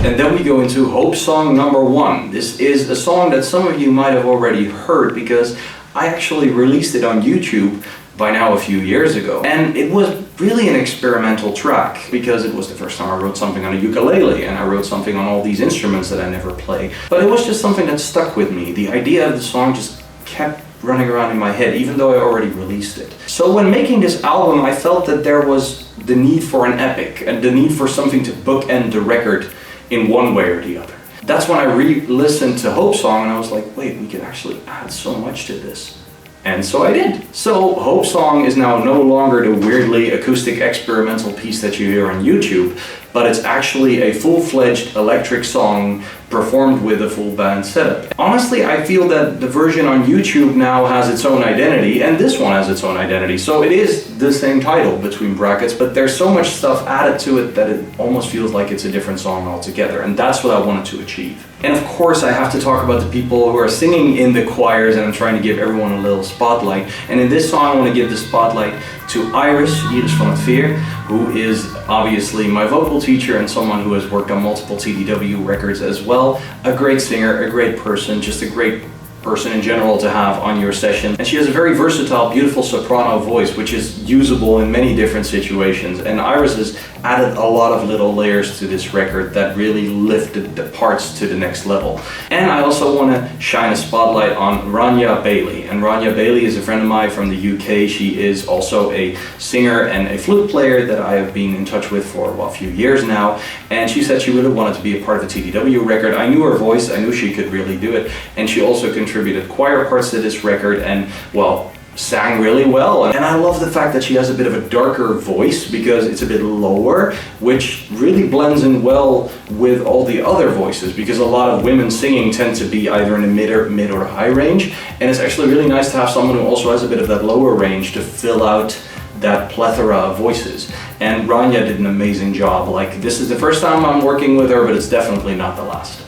And then we go into Hope Song number 1. This is a song that some of you might have already heard because I actually released it on YouTube by now a few years ago. And it was really an experimental track because it was the first time I wrote something on a ukulele and I wrote something on all these instruments that I never play. But it was just something that stuck with me. The idea of the song just kept running around in my head, even though I already released it. So when making this album, I felt that there was the need for an epic and the need for something to bookend the record in one way or the other. That's when I re-listened to Hope Song and I was like, wait, we could actually add so much to this. And so I did. So Hope Song is now no longer the weirdly acoustic experimental piece that you hear on YouTube, but it's actually a full-fledged electric song performed with a full band setup. Honestly, I feel that the version on YouTube now has its own identity, and this one has its own identity. So it is the same title between brackets, but there's so much stuff added to it that it almost feels like it's a different song altogether, and that's what I wanted to achieve. And of course, I have to talk about the people who are singing in the choirs, and I'm trying to give everyone a little spotlight. And in this song, I want to give the spotlight to Iris van Veer, who is obviously my vocal teacher and someone who has worked on multiple TDW records as well. A great singer, a great person, just a great person in general to have on your session. And she has a very versatile, beautiful soprano voice, which is usable in many different situations. And Iris has added a lot of little layers to this record that really lifted the parts to the next level. And I also want to shine a spotlight on Rania Bailey. And Rania Bailey is a friend of mine from the UK. She is also a singer and a flute player that I have been in touch with for a few years now. And she said she really wanted to be a part of the TDW record. I knew her voice, I knew she could really do it. And she also contributed choir parts to this record and, well, sang really well. And I love the fact that she has a bit of a darker voice because it's a bit lower, which really blends in well with all the other voices, because a lot of women singing tend to be either in the mid or high range, and it's actually really nice to have someone who also has a bit of that lower range to fill out that plethora of voices. And Rania did an amazing job. Like, this is the first time I'm working with her, but it's definitely not the last.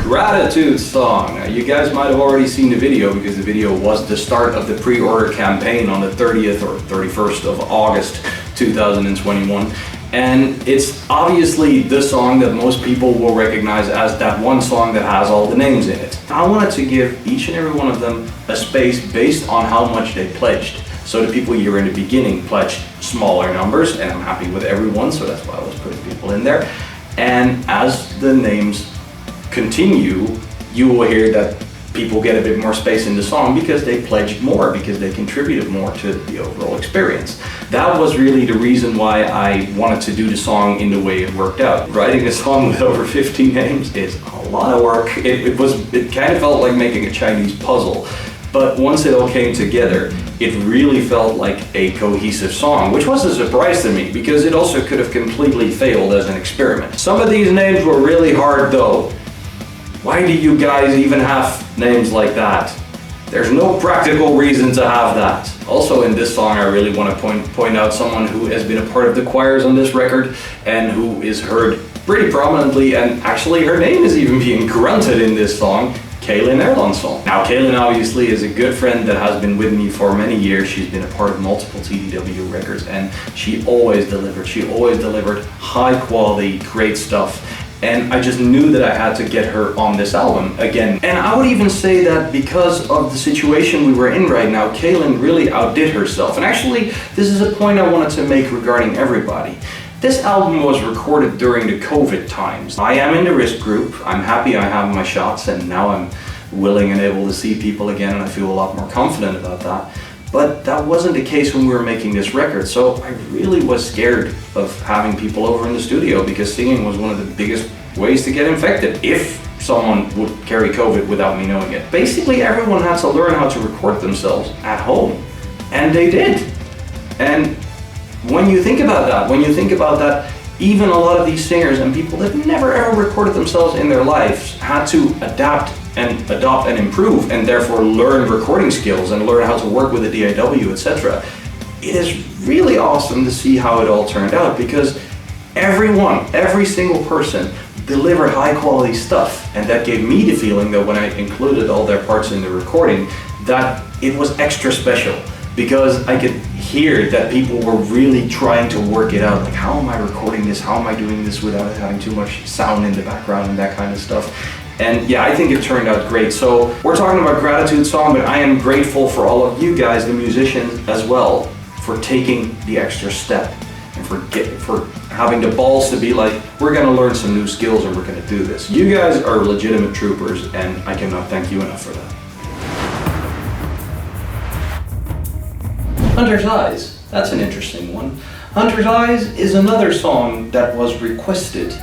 Gratitude song. Now, you guys might have already seen the video because the video was the start of the pre-order campaign on the 30th or 31st of August 2021. And it's obviously the song that most people will recognize as that one song that has all the names in it. I wanted to give each and every one of them a space based on how much they pledged. So the people here in the beginning pledged smaller numbers, and I'm happy with everyone, so that's why I was putting people in there. And as the names continue, you will hear that people get a bit more space in the song because they pledged more, because they contributed more to the overall experience. That was really the reason why I wanted to do the song in the way it worked out. Writing a song with over 50 names is a lot of work. It kind of felt like making a Chinese puzzle, but once it all came together, it really felt like a cohesive song, which was a surprise to me because it also could have completely failed as an experiment. Some of these names were really hard though. Why do you guys even have names like that? There's no practical reason to have that. Also in this song, I really want to point out someone who has been a part of the choirs on this record and who is heard pretty prominently, and actually her name is even being grunted in this song, Cailyn Erlandsson. Now Cailyn obviously is a good friend that has been with me for many years. She's been a part of multiple TDW records and she always delivered. She always delivered high quality, great stuff. And I just knew that I had to get her on this album again. And I would even say that because of the situation we were in right now, Cailyn really outdid herself. And actually, this is a point I wanted to make regarding everybody. This album was recorded during the COVID times. I am in the risk group. I'm happy I have my shots and now I'm willing and able to see people again and I feel a lot more confident about that. But that wasn't the case when we were making this record, so I really was scared of having people over in the studio because singing was one of the biggest ways to get infected, if someone would carry COVID without me knowing it. Basically, everyone had to learn how to record themselves at home, and they did. And when you think about that, even a lot of these singers and people that never ever recorded themselves in their lives had to adapt and adopt and improve and therefore learn recording skills and learn how to work with a DAW, etc. It is really awesome to see how it all turned out because every single person delivered high quality stuff, and that gave me the feeling that when I included all their parts in the recording that it was extra special because I could hear that people were really trying to work it out. Like, how am I recording this? How am I doing this without having too much sound in the background and that kind of stuff? And yeah, I think it turned out great. So we're talking about Gratitude Song, but I am grateful for all of you guys, the musicians as well, for taking the extra step and for having the balls to be like, we're gonna learn some new skills and we're gonna do this. You guys are legitimate troopers, and I cannot thank you enough for that. Hunter's Eyes, that's an interesting one. Hunter's Eyes is another song that was requested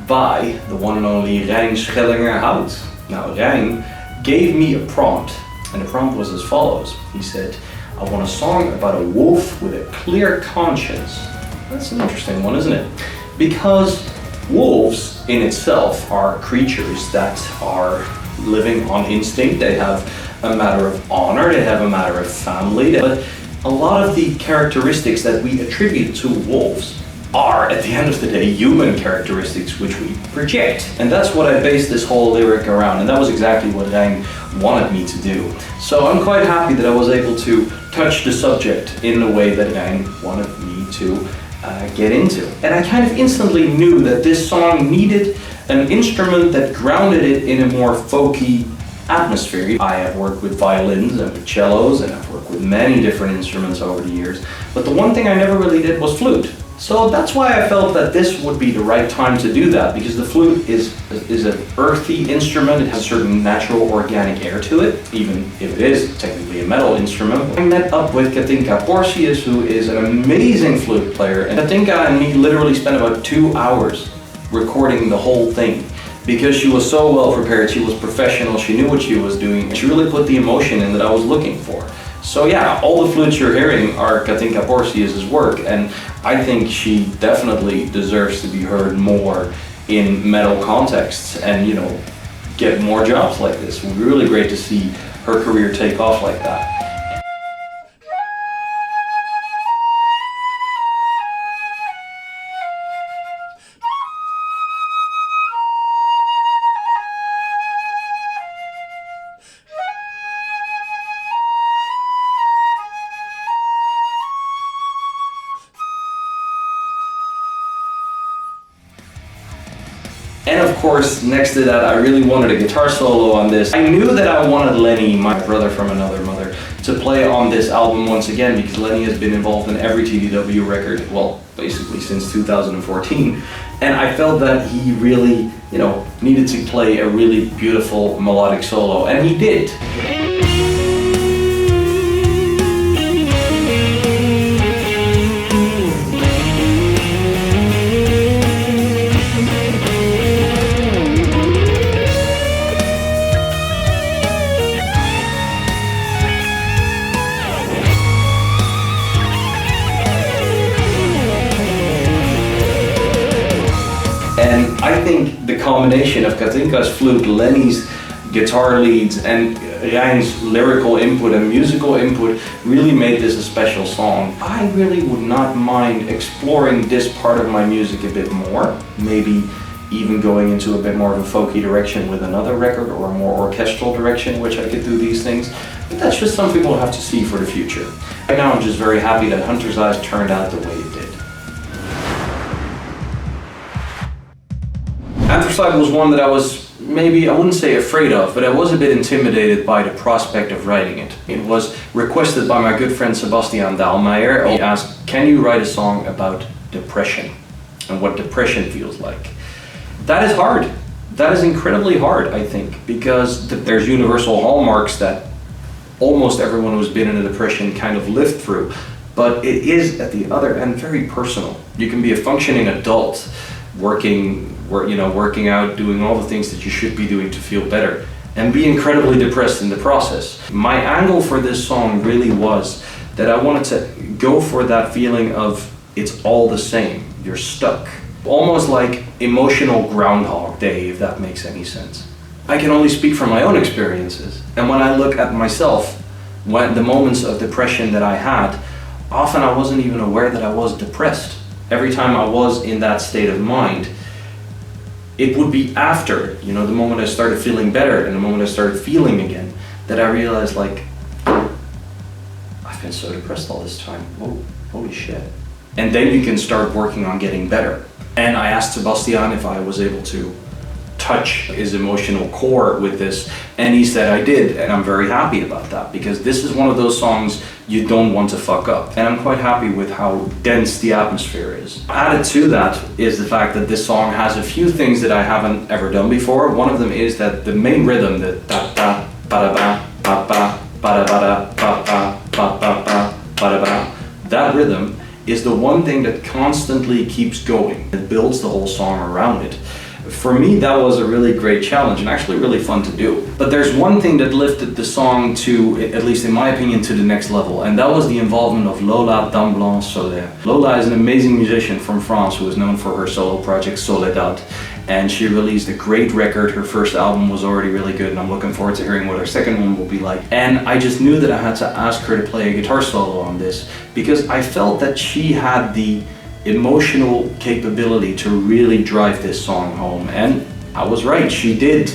by the one and only Rania Schellinger-Hout. Now, Rijn gave me a prompt, and the prompt was as follows. He said, I want a song about a wolf with a clear conscience. That's an interesting one, isn't it? Because wolves in itself are creatures that are living on instinct. They have a matter of honor, they have a matter of family, but a lot of the characteristics that we attribute to wolves are, at the end of the day, human characteristics which we project. And that's what I based this whole lyric around, and that was exactly what Rijn wanted me to do. So I'm quite happy that I was able to touch the subject in the way that Rijn wanted me to get into. And I kind of instantly knew that this song needed an instrument that grounded it in a more folky atmosphere. I have worked with violins and with cellos, and I've worked with many different instruments over the years, but the one thing I never really did was flute. So that's why I felt that this would be the right time to do that, because the flute is an earthy instrument. It has a certain natural organic air to it, even if it is technically a metal instrument. I met up with Cathinca Porsius, who is an amazing flute player, and Cathinca and me literally spent about 2 hours recording the whole thing, because she was so well prepared, she was professional, she knew what she was doing, and she really put the emotion in that I was looking for. So yeah, all the flutes you're hearing are Cathinca Porsius' work, and I think she definitely deserves to be heard more in metal contexts and, you know, get more jobs like this. It would be really great to see her career take off like that. And of course, next to that, I really wanted a guitar solo on this. I knew that I wanted Lenny, my brother from another mother, to play on this album once again, because Lenny has been involved in every TDW record, well, basically since 2014. And I felt that he really, you know, needed to play a really beautiful melodic solo, and he did. And I think the combination of Cathinca's flute, Lenny's guitar leads, and Rijn's lyrical input and musical input really made this a special song. I really would not mind exploring this part of my music a bit more, maybe even going into a bit more of a folky direction with another record, or a more orchestral direction in which I could do these things. But that's just something we'll have to see for the future. Right now I'm just very happy that Hunter's Eyes turned out the way it did. Anthracite was one that I was maybe, I wouldn't say afraid of, but I was a bit intimidated by the prospect of writing it. It was requested by my good friend Sebastian Dahlmeier. He asked, can you write a song about depression and what depression feels like? That is hard. That is incredibly hard, I think, because there's universal hallmarks that almost everyone who's been in a depression kind of lived through, but it is, at the other end, very personal. You can be a functioning adult, working out, doing all the things that you should be doing to feel better, and be incredibly depressed in the process. My angle for this song really was that I wanted to go for that feeling of it's all the same, you're stuck. Almost like emotional Groundhog Day, if that makes any sense. I can only speak from my own experiences, and when I look at myself, when the moments of depression that I had, often I wasn't even aware that I was depressed. Every time I was in that state of mind, it would be after, the moment I started feeling better and the moment I started feeling again, that I realized, like, I I've been so depressed all this time. Whoa, holy shit. And then you can start working on getting better. And I asked Sebastian if I was able to touch his emotional core with this, and he said I did, and I'm very happy about that, because this is one of those songs you don't want to fuck up, and I'm quite happy with how dense the atmosphere is. Added to that is the fact that this song has a few things that I haven't ever done before. One of them is that the main rhythm, the da da ba da ba ba ba ba da ba da ba ba ba ba ba da ba, that rhythm is the one thing that constantly keeps going. It builds the whole song around it. For me, that was a really great challenge and actually really fun to do. But there's one thing that lifted the song to, at least in my opinion, to the next level, and that was the involvement of Lola Damblant-Soler. Lola is an amazing musician from France who is known for her solo project Soledad, and she released a great record. Her first album was already really good, and I'm looking forward to hearing what her second one will be like. And I just knew that I had to ask her to play a guitar solo on this, because I felt that she had the emotional capability to really drive this song home, and I was right, she did.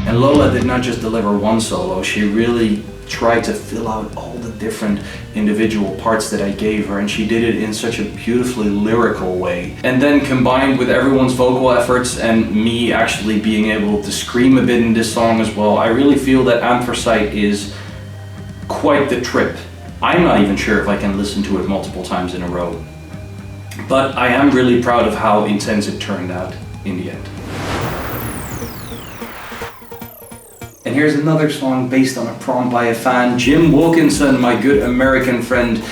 And Lola did not just deliver one solo, she really tried to fill out all the different individual parts that I gave her, and she did it in such a beautifully lyrical way. And then combined with everyone's vocal efforts and me actually being able to scream a bit in this song as well, I really feel that Anthracite is quite the trip. I'm not even sure if I can listen to it multiple times in a row. But I am really proud of how intense it turned out in the end. And here's another song based on a prompt by a fan. Jim Wilkinson, my good American friend,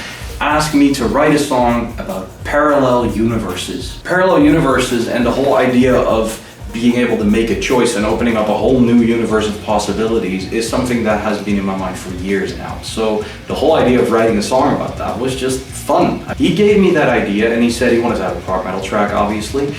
asked me to write a song about parallel universes. Parallel universes and the whole idea of being able to make a choice and opening up a whole new universe of possibilities is something that has been in my mind for years now. So the whole idea of writing a song about that was just fun. He gave me that idea and he said he wanted to have a prog metal track, obviously.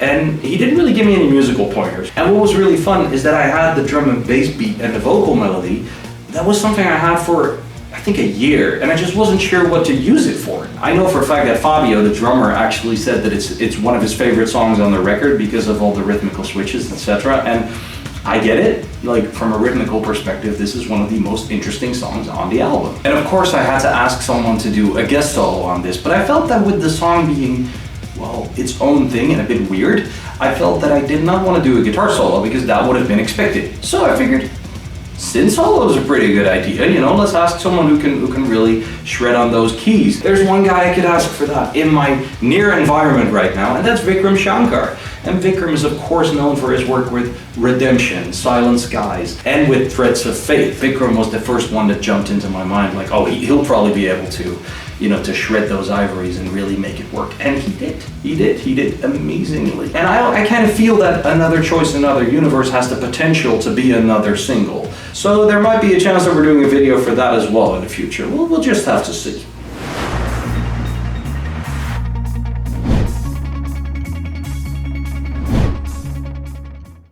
And he didn't really give me any musical pointers. And what was really fun is that I had the drum and bass beat and the vocal melody. That was something I had for, I think, a year, and I just wasn't sure what to use it for. I know for a fact that Fabio, the drummer, actually said that it's one of his favorite songs on the record because of all the rhythmical switches, etc. And I get it. Like, from a rhythmical perspective, this is one of the most interesting songs on the album. And of course, I had to ask someone to do a guest solo on this, but I felt that with the song being, well, its own thing and a bit weird, I felt that I did not want to do a guitar solo because that would have been expected. So I figured, synth solo is a pretty good idea, you know, let's ask someone who can really shred on those keys. There's one guy I could ask for that in my near environment right now, and that's Vikram Shankar. And Vikram is of course known for his work with Redemption, Silent Skies, and with Threads of Faith. Vikram was the first one that jumped into my mind, like, oh, he'll probably be able to, you know, to shred those ivories and really make it work. And he did amazingly. And I kind of feel that Another Choice, Another Universe has the potential to be another single. So there might be a chance that we're doing a video for that as well in the future. We'll just have to see.